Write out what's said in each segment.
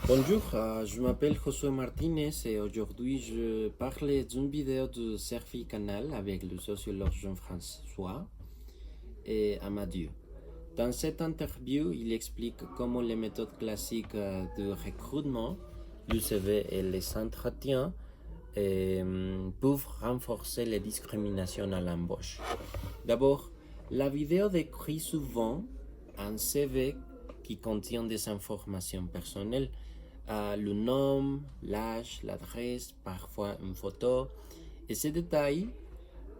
Bonjour, je m'appelle Josué Martinez et aujourd'hui je parle d'une vidéo de Serfi Canal avec le sociologue Jean-François et Amadieu. Dans cette interview, il explique comment les méthodes classiques de recrutement, le CV et les entretiens peuvent renforcer les discriminations à l'embauche. D'abord, la vidéo décrit souvent un CV qui contient des informations personnelles, le nom, l'âge, l'adresse, parfois une photo, et ces détails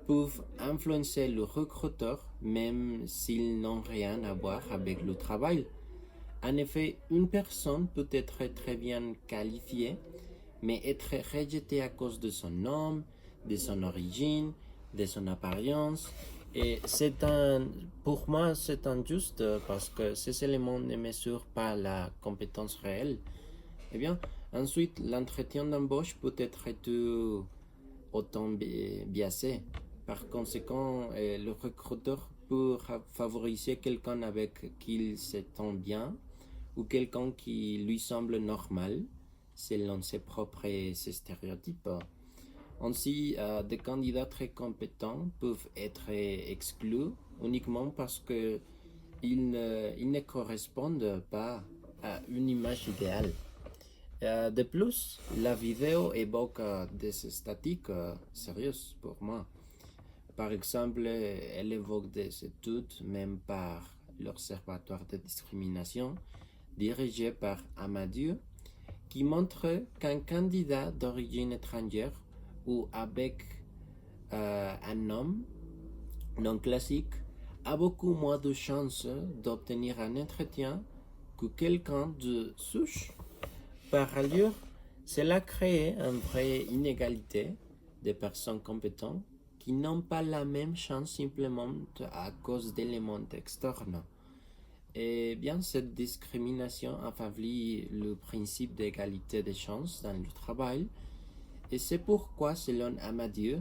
peuvent influencer le recruteur même s'ils n'ont rien à voir avec le travail. En effet, une personne peut être très bien qualifiée, mais être rejetée à cause de son nom, de son origine, de son apparence. Et pour moi, c'est injuste parce que ces éléments ne mesurent pas la compétence réelle. Eh bien, ensuite, l'entretien d'embauche peut être tout autant biaisé. Par conséquent, le recruteur peut favoriser quelqu'un avec qui il s'entend bien ou quelqu'un qui lui semble normal selon ses propres stéréotypes. Ainsi, des candidats très compétents peuvent être exclus uniquement parce qu'ils ne correspondent pas à une image idéale. De plus, la vidéo évoque des statistiques sérieuses pour moi. Par exemple, elle évoque des études, même par l'Observatoire de discrimination, dirigé par Amadieu, qui montre qu'un candidat d'origine étrangère ou avec un nom non classique a beaucoup moins de chances d'obtenir un entretien que quelqu'un de souche. Par ailleurs, cela crée une vraie inégalité des personnes compétentes qui n'ont pas la même chance simplement à cause d'éléments externes. Et bien, cette discrimination affaiblit le principe d'égalité des chances dans le travail. Et c'est pourquoi, selon Amadieu,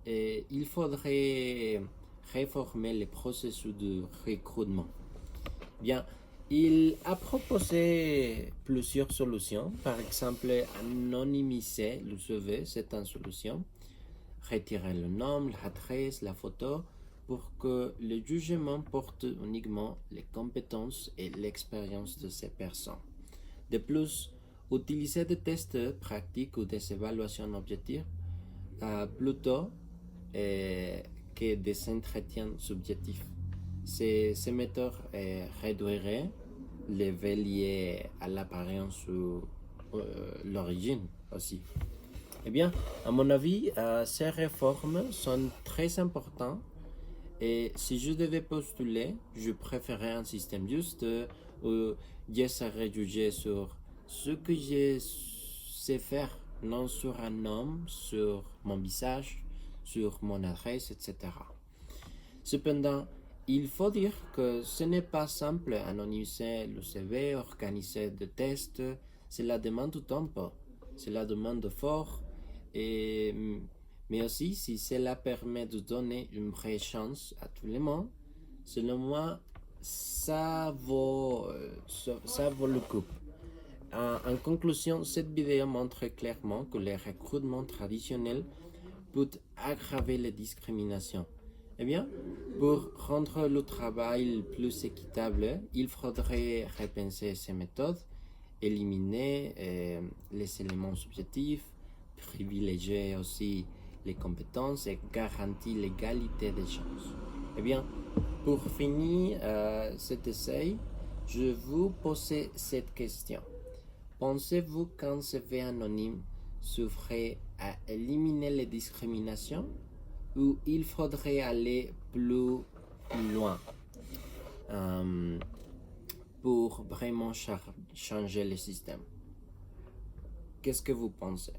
il faudrait réformer les processus de recrutement. Bien, il a proposé plusieurs solutions. Par exemple, anonymiser le CV, c'est une solution. Retirer le nom, l'adresse, la photo, pour que le jugement porte uniquement les compétences et l'expérience de ces personnes. De plus, utiliser des tests pratiques ou des évaluations objectives plutôt que des entretiens subjectifs. Ces méthodes réduiraient les faits liés à l'apparence ou l'origine aussi. Eh bien, à mon avis, ces réformes sont très importantes et si je devais postuler, je préférerais un système juste où je serais jugé sur ce que je sais faire, non sur un nom, sur mon visage, sur mon adresse, etc. Cependant, il faut dire que ce n'est pas simple anonymiser le CV, organiser des tests, cela demande du temps, cela demande d'efforts, et, mais aussi si cela permet de donner une vraie chance à tout le monde, selon moi, ça vaut le coup. En conclusion, cette vidéo montre clairement que les recrutements traditionnels peuvent aggraver les discriminations. Eh bien, pour rendre le travail plus équitable, il faudrait repenser ces méthodes, éliminer les éléments subjectifs, privilégier aussi les compétences et garantir l'égalité des chances. Eh bien, pour finir cet essai, je vous pose cette question. Pensez-vous qu'un CV anonyme suffirait à éliminer les discriminations ou il faudrait aller plus loin pour vraiment changer le système? Qu'est-ce que vous pensez?